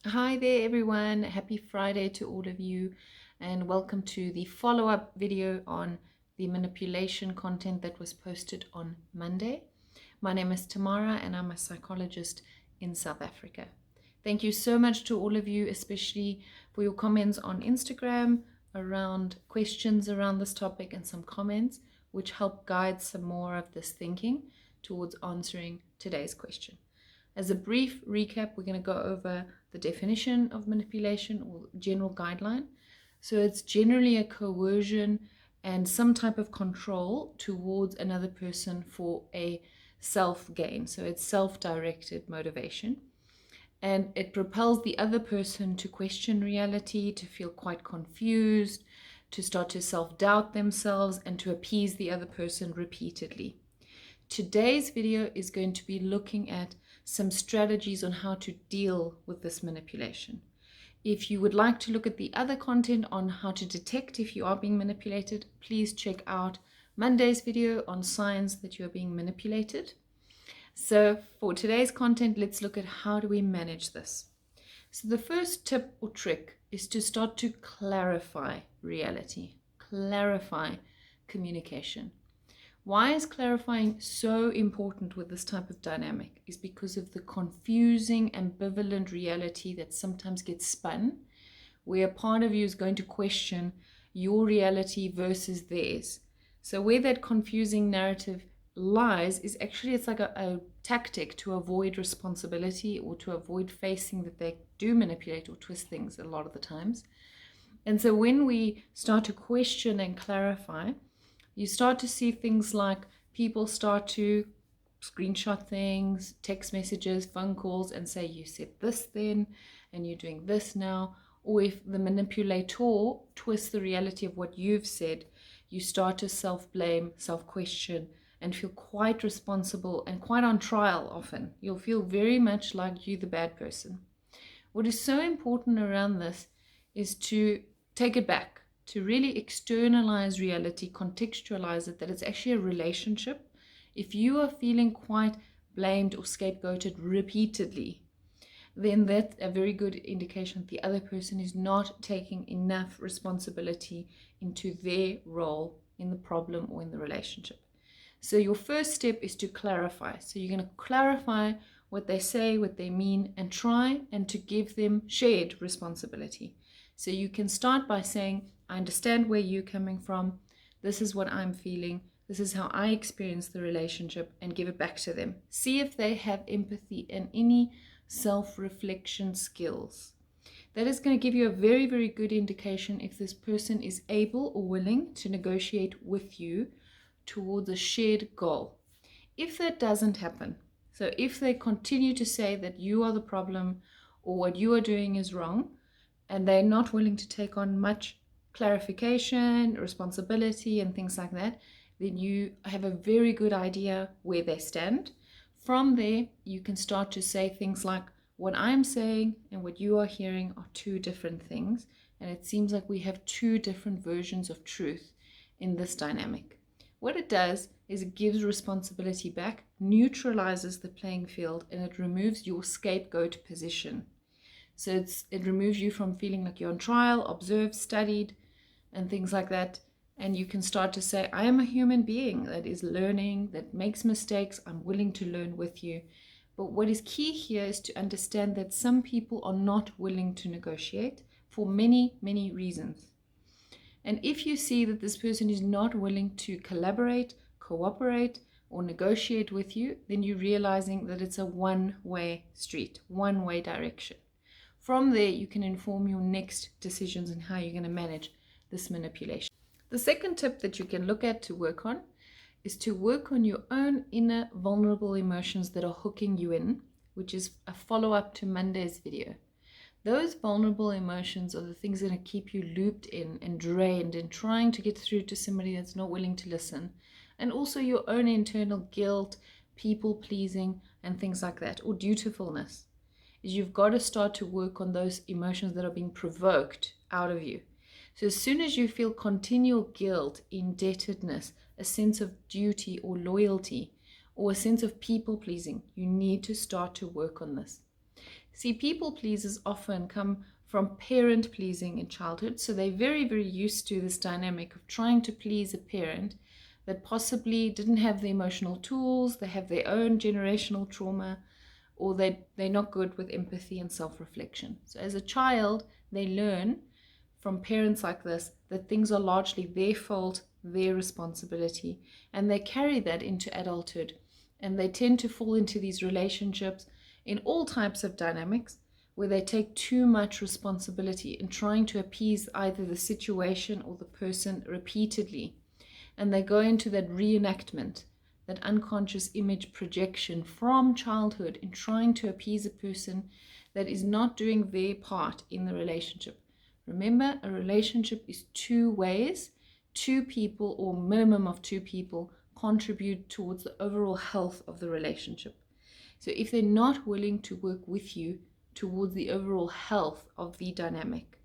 Hi there everyone, happy Friday to all of you and welcome to the follow-up video on the manipulation content that was posted on Monday. My name is Tamara and I'm a psychologist in South Africa. Thank you so much to all of you, especially for your comments on Instagram around questions around this topic and some comments which help guide some more of this thinking towards answering today's question. As a brief recap, we're going to go over the definition of manipulation or general guideline. So it's generally a coercion and some type of control towards another person for a self-gain. So it's self-directed motivation. And it propels the other person to question reality, to feel quite confused, to start to self-doubt themselves, and to appease the other person repeatedly. Today's video is going to be looking at some strategies on how to deal with this manipulation. If you would like to look at the other content on how to detect if you are being manipulated, please check out Monday's video on signs that you are being manipulated. So for today's content, let's look at how do we manage this. So the first tip or trick is to start to clarify reality, clarify communication. Why is clarifying so important with this type of dynamic is because of the confusing, ambivalent reality that sometimes gets spun, where a part of you is going to question your reality versus theirs. So where that confusing narrative lies is actually, it's like a tactic to avoid responsibility or to avoid facing that they do manipulate or twist things a lot of the times. And so when we start to question and clarify, you start to see things like people start to screenshot things, text messages, phone calls, and say, you said this then, and you're doing this now. Or if the manipulator twists the reality of what you've said, you start to self-blame, self-question, and feel quite responsible and quite on trial often. You'll feel very much like you're the bad person. What is so important around this is to take it back, to really externalize reality, contextualize it, that it's actually a relationship. If you are feeling quite blamed or scapegoated repeatedly, then that's a very good indication that the other person is not taking enough responsibility into their role in the problem or in the relationship. So your first step is to clarify. So you're going to clarify what they say, what they mean, and try and to give them shared responsibility. So you can start by saying, I understand where you're coming from. This is what I'm feeling. This is how I experience the relationship, and give it back to them. See if they have empathy and any self-reflection skills. That is going to give you a very, very good indication if this person is able or willing to negotiate with you towards a shared goal. If that doesn't happen, so if they continue to say that you are the problem or what you are doing is wrong, and they're not willing to take on much clarification, responsibility, and things like that, then you have a very good idea where they stand. From there, you can start to say things like, what I'm saying and what you are hearing are two different things, and it seems like we have two different versions of truth in this dynamic. What it does is it gives responsibility back, neutralizes the playing field, and it removes your scapegoat position. So it removes you from feeling like you're on trial, observed, studied, and things like that. And you can start to say, I am a human being that is learning, that makes mistakes. I'm willing to learn with you. But what is key here is to understand that some people are not willing to negotiate for many, many reasons. And if you see that this person is not willing to collaborate, cooperate, or negotiate with you, then you're realizing that it's a one-way street, one-way direction. From there, you can inform your next decisions and how you're going to manage this manipulation. The second tip that you can look at to work on is to work on your own inner vulnerable emotions that are hooking you in, which is a follow-up to Monday's video. Those vulnerable emotions are the things that keep you looped in and drained and trying to get through to somebody that's not willing to listen. And also your own internal guilt, people-pleasing, and things like that, or dutifulness. You've got to start to work on those emotions that are being provoked out of you. So as soon as you feel continual guilt, indebtedness, a sense of duty or loyalty, or a sense of people pleasing, you need to start to work on this. See, people pleasers often come from parent pleasing in childhood, so they're very, very used to this dynamic of trying to please a parent that possibly didn't have the emotional tools, they have their own generational trauma, or they're not good with empathy and self-reflection. So as a child, they learn from parents like this that things are largely their fault, their responsibility, and they carry that into adulthood. And they tend to fall into these relationships in all types of dynamics where they take too much responsibility in trying to appease either the situation or the person repeatedly. And they go into that reenactment, that unconscious image projection from childhood in trying to appease a person that is not doing their part in the relationship. Remember, a relationship is two ways. Two people, or minimum of two people, contribute towards the overall health of the relationship. So if they're not willing to work with you towards the overall health of the dynamic,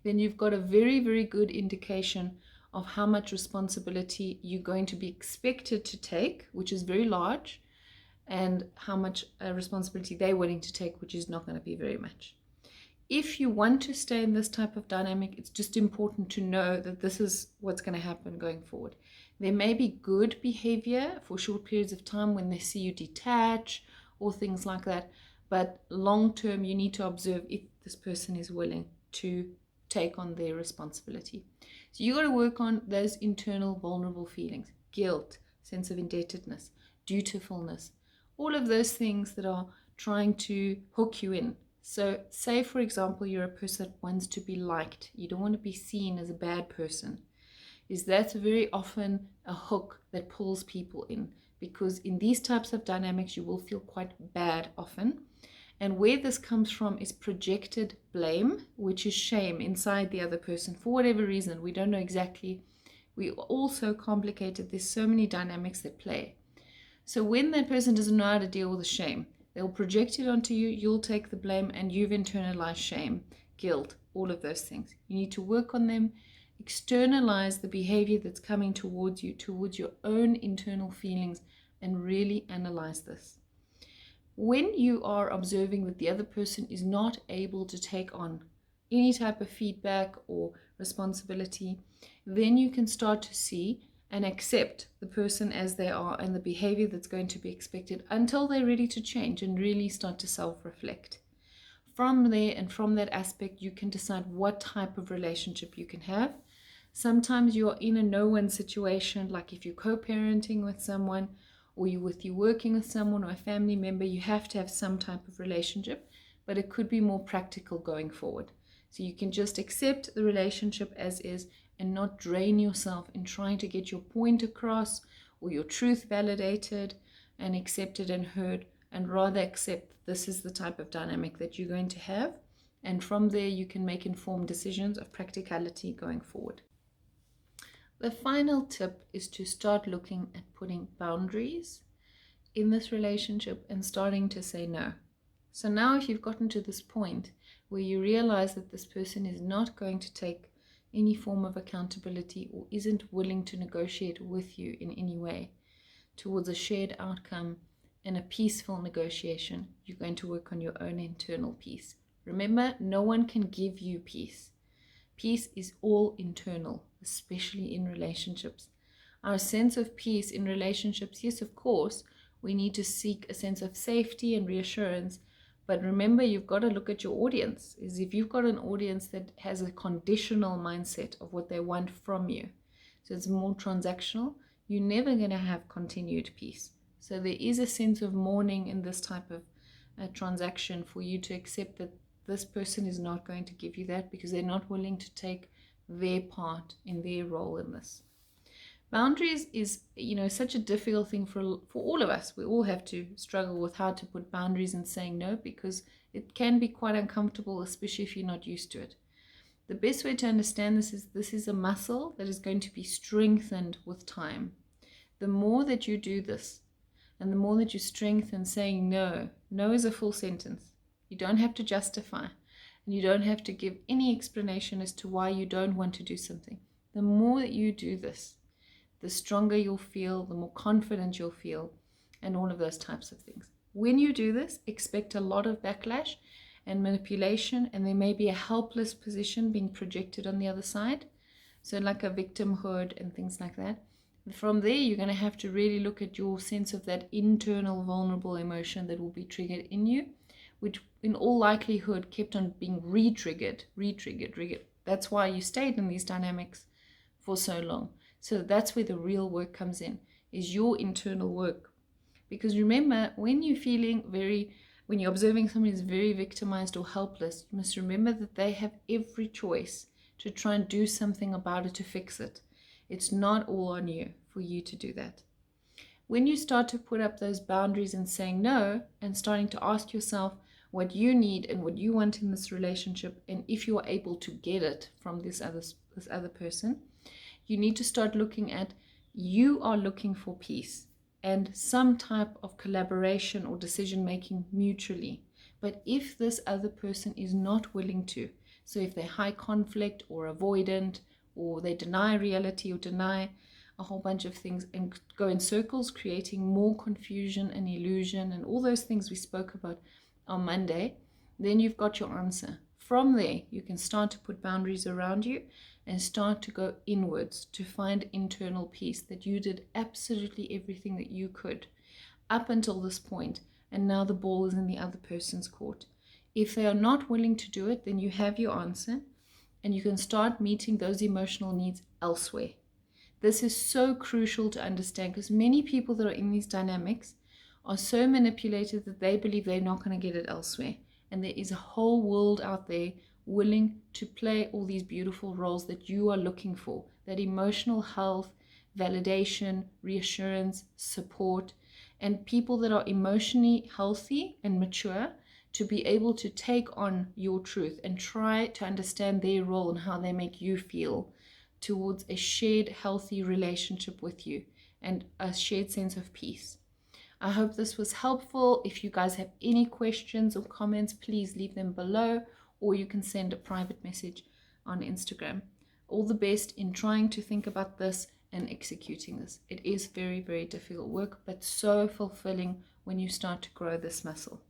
then you've got a very, very good indication of how much responsibility you're going to be expected to take, which is very large, and how much responsibility they're willing to take, which is not going to be very much. If you want to stay in this type of dynamic, it's just important to know that this is what's going to happen going forward. There may be good behavior for short periods of time when they see you detach or things like that, but long term you need to observe if this person is willing to take on their responsibility. So you got to work on those internal vulnerable feelings: guilt, sense of indebtedness, dutifulness, all of those things that are trying to hook you in. So say, for example, you're a person that wants to be liked. You don't want to be seen as a bad person. That's very often a hook that pulls people in, because in these types of dynamics you will feel quite bad often. And where this comes from is projected blame, which is shame inside the other person for whatever reason. We don't know exactly. We are all so complicated. There's so many dynamics that play. So when that person doesn't know how to deal with the shame, they'll project it onto you, you'll take the blame, and you've internalized shame, guilt, all of those things. You need to work on them, externalize the behavior that's coming towards you, towards your own internal feelings, and really analyze this. When you are observing that the other person is not able to take on any type of feedback or responsibility, then you can start to see and accept the person as they are and the behavior that's going to be expected until they're ready to change and really start to self-reflect. From there and from that aspect, you can decide what type of relationship you can have. Sometimes you're in a no-win situation, like if you're co-parenting with someone, or you're working with someone or a family member, you have to have some type of relationship, but it could be more practical going forward. So you can just accept the relationship as is and not drain yourself in trying to get your point across or your truth validated and accepted and heard, and rather accept this is the type of dynamic that you're going to have. And from there, you can make informed decisions of practicality going forward. The final tip is to start looking at putting boundaries in this relationship and starting to say no. So now if you've gotten to this point where you realize that this person is not going to take any form of accountability or isn't willing to negotiate with you in any way towards a shared outcome and a peaceful negotiation, you're going to work on your own internal peace. Remember, no one can give you peace. Peace is all internal, especially in relationships. Our sense of peace in relationships, yes, of course, we need to seek a sense of safety and reassurance. But remember, you've got to look at your audience. Is if you've got an audience that has a conditional mindset of what they want from you, so it's more transactional, you're never going to have continued peace. So there is a sense of mourning in this type of transaction for you to accept that this person is not going to give you that because they're not willing to take their part in their role in this. Boundaries is, such a difficult thing for all of us. We all have to struggle with how to put boundaries and saying no, because it can be quite uncomfortable, especially if you're not used to it. The best way to understand this is a muscle that is going to be strengthened with time. The more that you do this, and the more that you strengthen saying no, no is a full sentence. You don't have to justify, and you don't have to give any explanation as to why you don't want to do something. The more that you do this, the stronger you'll feel, the more confident you'll feel, and all of those types of things. When you do this, expect a lot of backlash, and manipulation, and there may be a helpless position being projected on the other side. So like a victimhood and things like that. From there, you're going to have to really look at your sense of that internal vulnerable emotion that will be triggered in you, which in all likelihood kept on being re-triggered. That's why you stayed in these dynamics for so long. So that's where the real work comes in, is your internal work. Because remember, when you're observing somebody who's very victimized or helpless, you must remember that they have every choice to try and do something about it to fix it. It's not all on you for you to do that. When you start to put up those boundaries and saying no, and starting to ask yourself what you need and what you want in this relationship, and if you are able to get it from this other person, you need to start looking at, you are looking for peace and some type of collaboration or decision making mutually. But if this other person is not willing to, so if they're high conflict or avoidant, or they deny reality or deny a whole bunch of things and go in circles, creating more confusion and illusion and all those things we spoke about on Monday, then you've got your answer. From there, you can start to put boundaries around you and start to go inwards to find internal peace, that you did absolutely everything that you could up until this point, and now the ball is in the other person's court. If they are not willing to do it, then you have your answer, and you can start meeting those emotional needs elsewhere. This is so crucial to understand, because many people that are in these dynamics are so manipulated that they believe they're not going to get it elsewhere. And there is a whole world out there willing to play all these beautiful roles that you are looking for, that emotional health, validation, reassurance, support, and people that are emotionally healthy and mature to be able to take on your truth and try to understand their role and how they make you feel towards a shared healthy relationship with you and a shared sense of peace. I hope this was helpful. If you guys have any questions or comments, please leave them below, or you can send a private message on Instagram. All the best in trying to think about this and executing this. It is very, very difficult work, but so fulfilling when you start to grow this muscle.